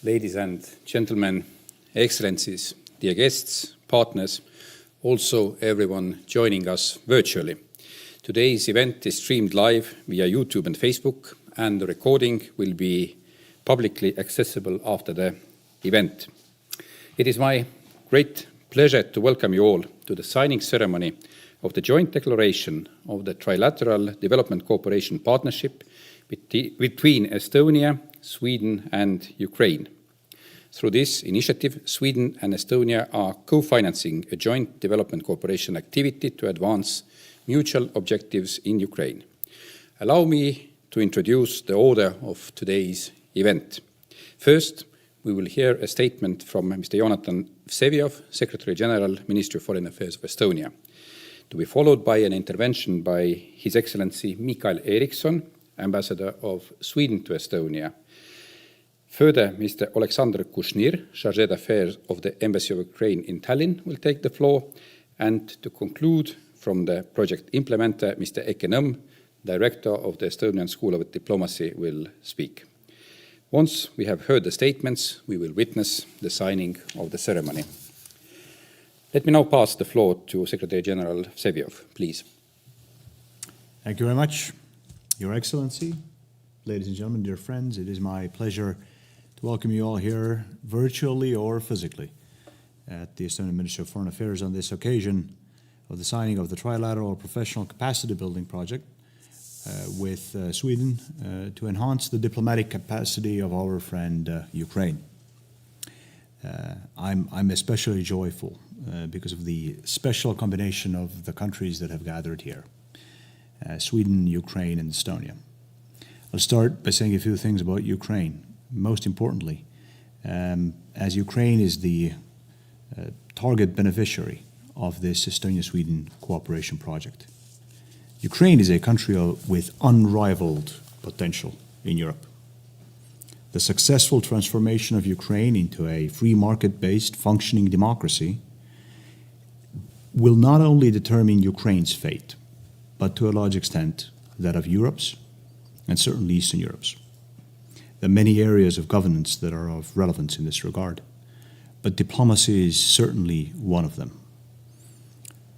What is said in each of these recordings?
Ladies and gentlemen, excellencies, dear guests, partners, also everyone joining us virtually. Today's event is streamed live via YouTube and Facebook, and the recording will be publicly accessible after the event. It is my great pleasure to welcome you all to the signing ceremony of the joint declaration of the trilateral development cooperation partnership between Estonia, Sweden and Ukraine. Through this initiative, Sweden and Estonia are co-financing a joint development cooperation activity to advance mutual objectives in Ukraine. Allow me to introduce the order of today's event. First, we will hear a statement from Mr. Jonatan Vseviov, Secretary General, Ministry of Foreign Affairs of Estonia, to be followed by an intervention by His Excellency Mikael Eriksson, Ambassador of Sweden to Estonia. Further, Mr. Alexander Kushnir, Chargé d'Affaires of the Embassy of Ukraine in Tallinn, will take the floor. And to conclude, from the project implementer, Mr. Eke Nõmm, Director of the Estonian School of Diplomacy, will speak. Once we have heard the statements, we will witness the signing of the ceremony. Let me now pass the floor to Secretary General Vseviov, please. Thank you very much, Your Excellency. Ladies and gentlemen, dear friends, it is my pleasure to welcome you all here virtually or physically at the Estonian Ministry of Foreign Affairs on this occasion of the signing of the trilateral professional capacity building project with Sweden to enhance the diplomatic capacity of our friend Ukraine. I'm especially joyful because of the special combination of the countries that have gathered here, Sweden, Ukraine and Estonia. I'll start by saying a few things about Ukraine. Most importantly, as Ukraine is the target beneficiary of this Estonia-Sweden cooperation project. Ukraine is a country with unrivaled potential in Europe. The successful transformation of Ukraine into a free market-based functioning democracy will not only determine Ukraine's fate, but to a large extent that of Europe's and certainly Eastern Europe's. There are many areas of governance that are of relevance in this regard, but diplomacy is certainly one of them.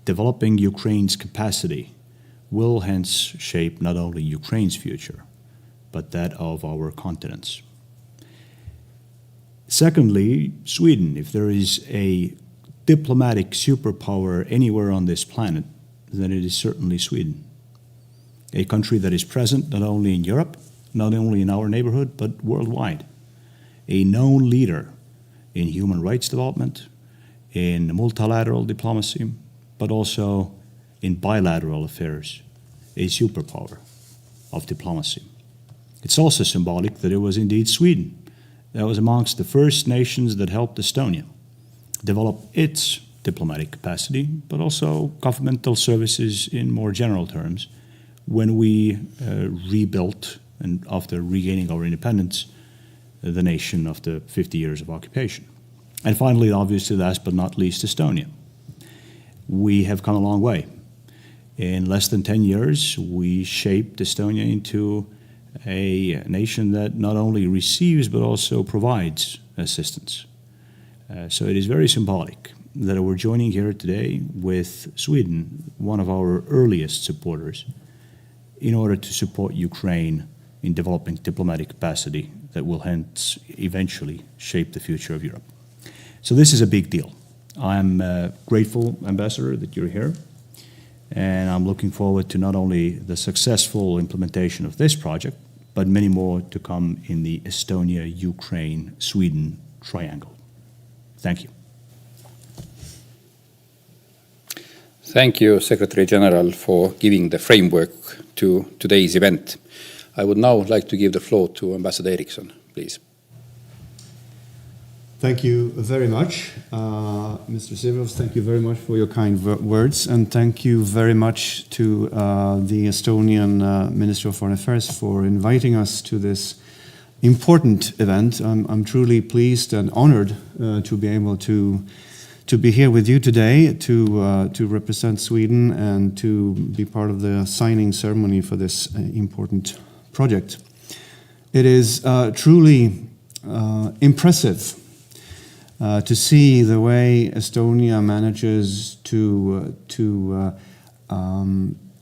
Developing Ukraine's capacity will hence shape not only Ukraine's future, but that of our continents. Secondly, Sweden, if there is a diplomatic superpower anywhere on this planet, then it is certainly Sweden. A country that is present not only in Europe, not only in our neighborhood, but worldwide. A known leader in human rights development, in multilateral diplomacy, but also in bilateral affairs, a superpower of diplomacy. It's also symbolic that it was indeed Sweden that was amongst the first nations that helped Estonia develop its diplomatic capacity, but also governmental services in more general terms, when we rebuilt, and after regaining our independence, the nation after 50 years of occupation. And finally, obviously, last but not least, Estonia. We have come a long way. In less than 10 years, we shaped Estonia into a nation that not only receives but also provides assistance. So it is very symbolic that we're joining here today with Sweden, one of our earliest supporters, in order to support Ukraine in developing diplomatic capacity that will hence eventually shape the future of Europe. So this is a big deal. I'm grateful, Ambassador, that you're here, and I'm looking forward to not only the successful implementation of this project, but many more to come in the Estonia, Ukraine, Sweden triangle. Thank you. Thank you, Secretary General, for giving the framework to today's event. I would now like to give the floor to Ambassador Eriksson, please. Thank you very much, Mr. Vseviov. Thank you very much for your kind words, and thank you very much to the Estonian Ministry of Foreign Affairs for inviting us to this important event. I'm truly pleased and honored to be able to be here with you today to represent Sweden and to be part of the signing ceremony for this important project. It is truly impressive to see the way Estonia manages to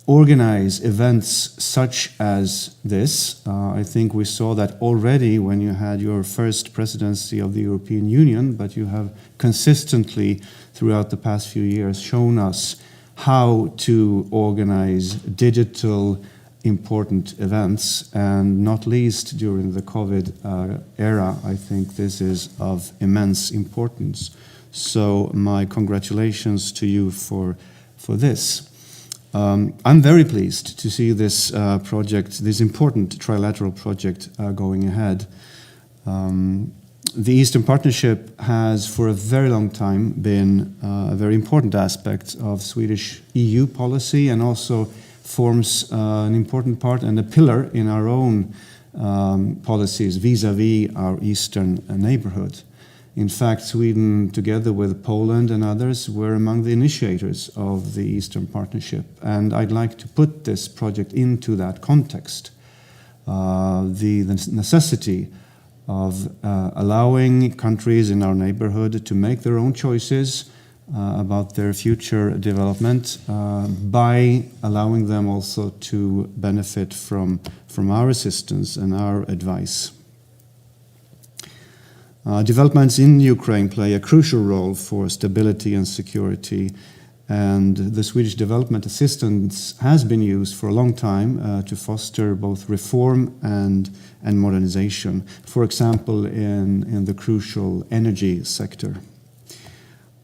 organize events such as this. I think we saw that already when you had your first presidency of the European Union, but you have consistently throughout the past few years shown us how to organize digital important events, and not least during the COVID era. I think this is of immense importance. So my congratulations to you for this. I'm very pleased to see this project, this important trilateral project going ahead. The Eastern Partnership has for a very long time been a very important aspect of Swedish EU policy, and also forms an important part and a pillar in our own policies vis-à-vis our eastern neighborhood. In fact, Sweden, together with Poland and others, were among the initiators of the Eastern Partnership. And I'd like to put this project into that context. The necessity of allowing countries in our neighborhood to make their own choices about their future development by allowing them also to benefit from our assistance and our advice. Developments in Ukraine play a crucial role for stability and security, and the Swedish development assistance has been used for a long time to foster both reform and modernization, for example, in the crucial energy sector.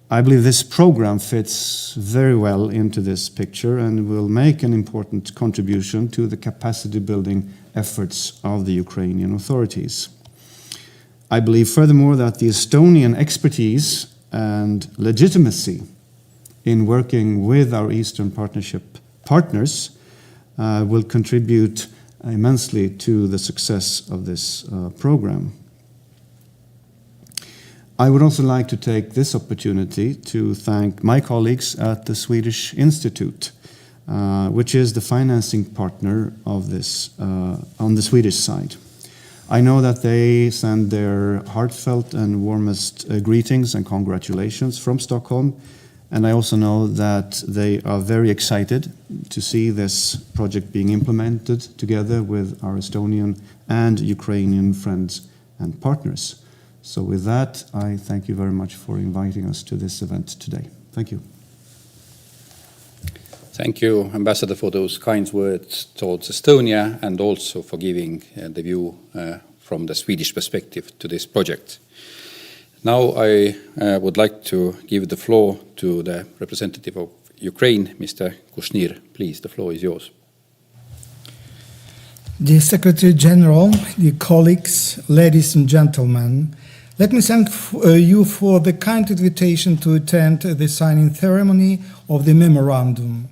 I believe this program fits very well into this picture and will make an important contribution to the capacity building efforts of the Ukrainian authorities. I believe furthermore that the Estonian expertise and legitimacy in working with our Eastern Partnership partners will contribute immensely to the success of this program. I would also like to take this opportunity to thank my colleagues at the Swedish Institute, which is the financing partner of this on the Swedish side. I know that they send their heartfelt and warmest greetings and congratulations from Stockholm, and I also know that they are very excited to see this project being implemented together with our Estonian and Ukrainian friends and partners. So with that, I thank you very much for inviting us to this event today. Thank you. Thank you, Ambassador, for those kind words towards Estonia, and also for giving the view from the Swedish perspective to this project. Now I would like to give the floor to the representative of Ukraine, Mr. Kushnir. Please, the floor is yours. Dear Secretary General, dear colleagues, ladies and gentlemen, let me thank you for the kind invitation to attend the signing ceremony of the memorandum.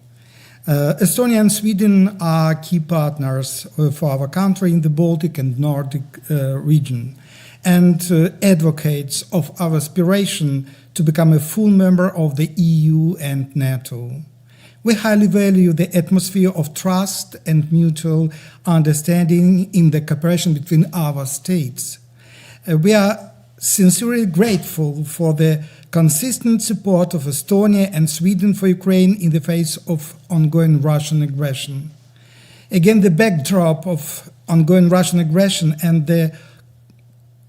Estonia and Sweden are key partners for our country in the Baltic and Nordic region, and advocates of our aspiration to become a full member of the EU and NATO. We highly value the atmosphere of trust and mutual understanding in the cooperation between our states. We are sincerely grateful for the consistent support of Estonia and Sweden for Ukraine in the face of ongoing Russian aggression. Again, the backdrop of ongoing Russian aggression and the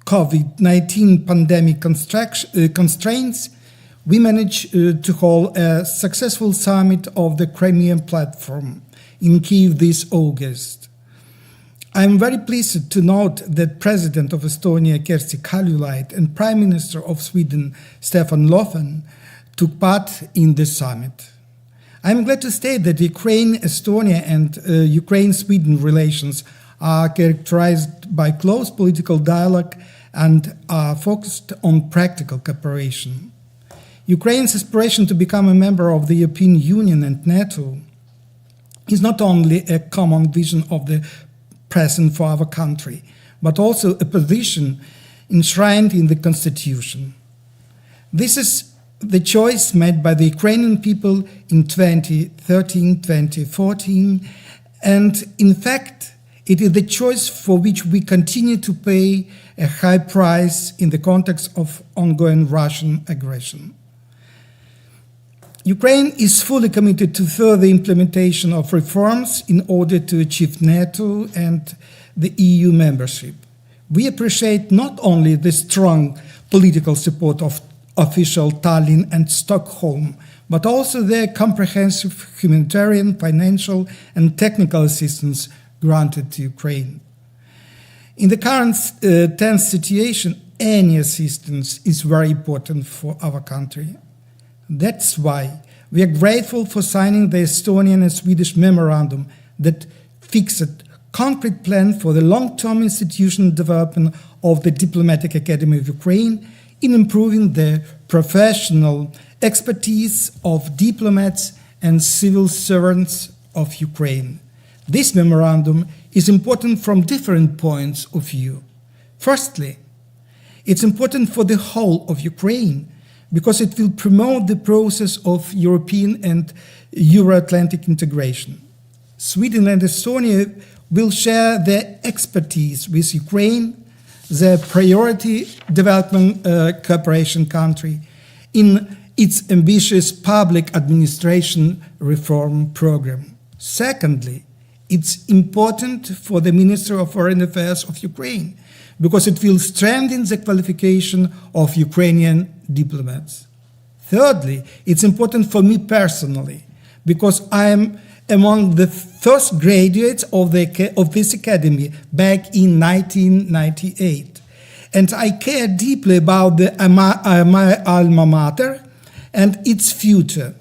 COVID-19 pandemic constraints, we managed to hold a successful summit of the Crimean Platform in Kyiv this August. I am very pleased to note that President of Estonia, Kersti Kaljulaid, and Prime Minister of Sweden, Stefan Löfven, took part in this summit. I am glad to state that Ukraine-Estonia and Ukraine-Sweden relations are characterized by close political dialogue and are focused on practical cooperation. Ukraine's aspiration to become a member of the European Union and NATO is not only a common vision of the present for our country, but also a position enshrined in the Constitution. This is the choice made by the Ukrainian people in 2013-2014, and in fact, It is the choice for which we continue to pay a high price in the context of ongoing Russian aggression. Ukraine is fully committed to further implementation of reforms in order to achieve NATO and the EU membership. We appreciate not only the strong political support of official Tallinn and Stockholm, but also their comprehensive humanitarian, financial, and technical assistance granted to Ukraine. In the current tense situation, any assistance is very important for our country. That's why we are grateful for signing the Estonian and Swedish memorandum that fixed a concrete plan for the long-term institutional development of the Diplomatic Academy of Ukraine in improving the professional expertise of diplomats and civil servants of Ukraine. This memorandum is important from different points of view. Firstly, it's important for the whole of Ukraine because it will promote the process of European and Euro-Atlantic integration. Sweden and Estonia will share their expertise with Ukraine, their priority development cooperation country, in its ambitious public administration reform program. Secondly, it's important for the Minister of Foreign Affairs of Ukraine because it will strengthen the qualification of Ukrainian diplomats. Thirdly, it's important for me personally because I am among the first graduates of this academy back in 1998. And I care deeply about my alma mater and its future.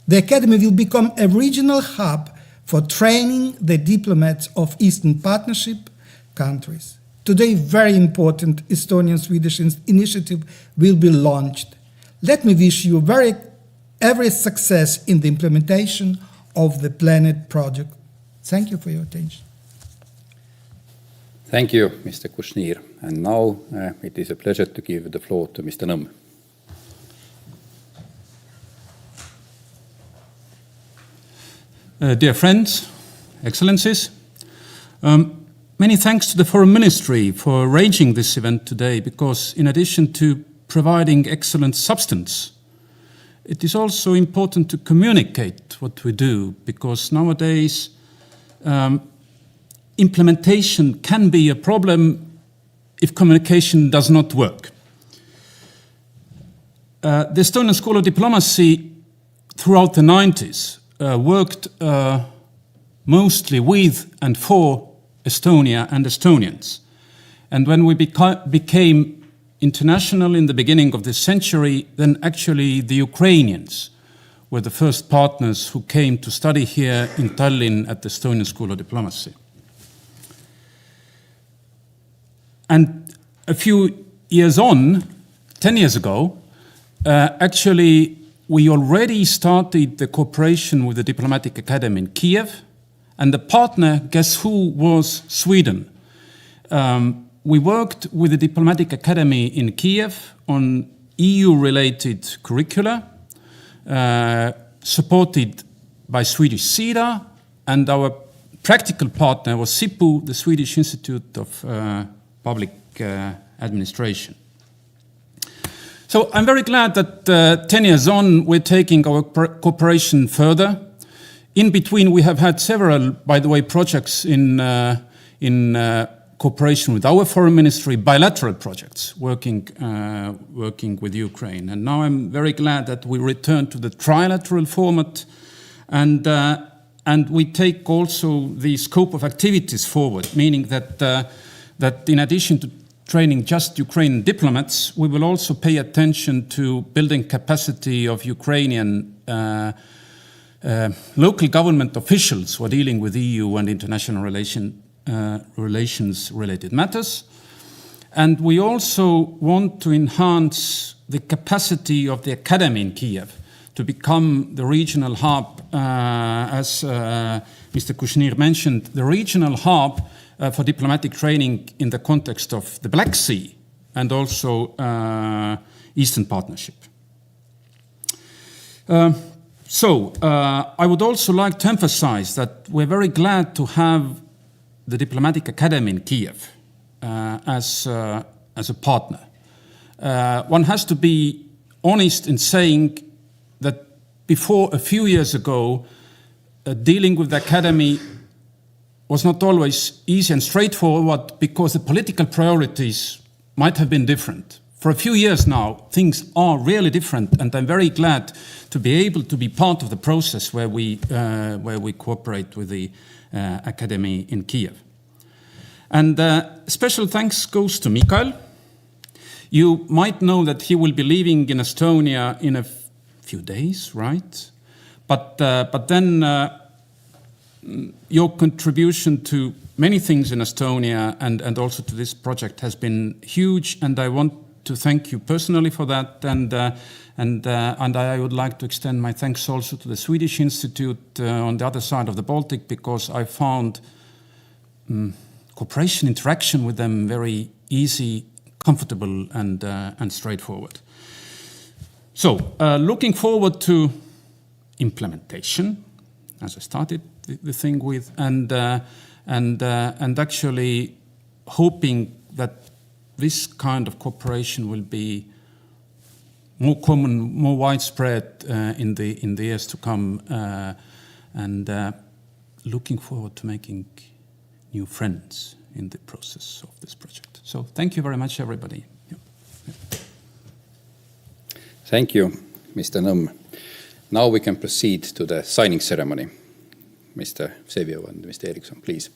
The academy will become a regional hub for training the diplomats of Eastern Partnership countries. Today, very important Estonian-Swedish initiative will be launched. Let me wish you every success in the implementation of the Planet project. Thank you for your attention. Thank you, Mr. Kushnir. And now it is a pleasure to give the floor to Mr. Nõmm. Dear friends, Excellencies, many thanks to the Foreign Ministry for arranging this event today, because in addition to providing excellent substance, it is also important to communicate what we do, because nowadays implementation can be a problem if communication does not work. The Estonian School of Diplomacy throughout the 90s worked mostly with and for Estonia and Estonians. And when we became international in the beginning of this century, then actually the Ukrainians were the first partners who came to study here in Tallinn at the Estonian School of Diplomacy. And a few years on, 10 years ago, actually we already started the cooperation with the Diplomatic Academy in Kiev, and the partner, guess who, was Sweden. We worked with the Diplomatic Academy in Kiev on EU-related curricula, supported by Swedish SIDA, and our practical partner was SIPU, the Swedish Institute of Public Administration. So I'm very glad that 10 years on, we're taking our cooperation further. In between, we have had several, by the way, projects in cooperation with our foreign ministry, bilateral projects, working with Ukraine. And now I'm very glad that we return to the trilateral format, and we take also the scope of activities forward, meaning that in addition to training just Ukrainian diplomats, we will also pay attention to building capacity of Ukrainian local government officials who are dealing with EU and international relations-related matters. And we also want to enhance the capacity of the academy in Kiev to become the regional hub, as Mr. Kushnir mentioned, the regional hub for diplomatic training in the context of the Black Sea and also Eastern Partnership. So I would also like to emphasize that we're very glad to have the Diplomatic Academy in Kiev as a partner. One has to be honest in saying that before a few years ago, dealing with the academy was not always easy and straightforward because the political priorities might have been different. For a few years now, things are really different, and I'm very glad to be able to be part of the process where we cooperate with the academy in Kiev. And special thanks goes to Mikael. You might know that he will be leaving in Estonia in a few days, right? But then your contribution to many things in Estonia and also to this project has been huge, and I want to thank you personally for that, and I would like to extend my thanks also to the Swedish Institute on the other side of the Baltic, because I found cooperation, interaction with them very easy, comfortable, and straightforward. So, looking forward to implementation, as I started the thing with, and actually hoping that this kind of cooperation will be more common, more widespread in the years to come, and looking forward to making new friends in the process of this project. So thank you very much, everybody. Yeah. Thank you, Mr. Nõmm. Now we can proceed to the signing ceremony. Mr. Vseviov and Mr. Eriksson, please.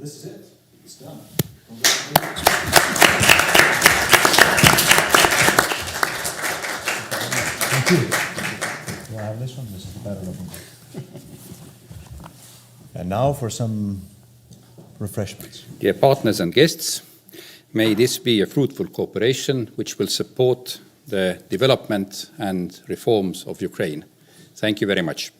This is it. It's done. Thank you. Do I have this one? This is the better looking. And now for some refreshments. Dear partners and guests, may this be a fruitful cooperation which will support the development and reforms of Ukraine. Thank you very much.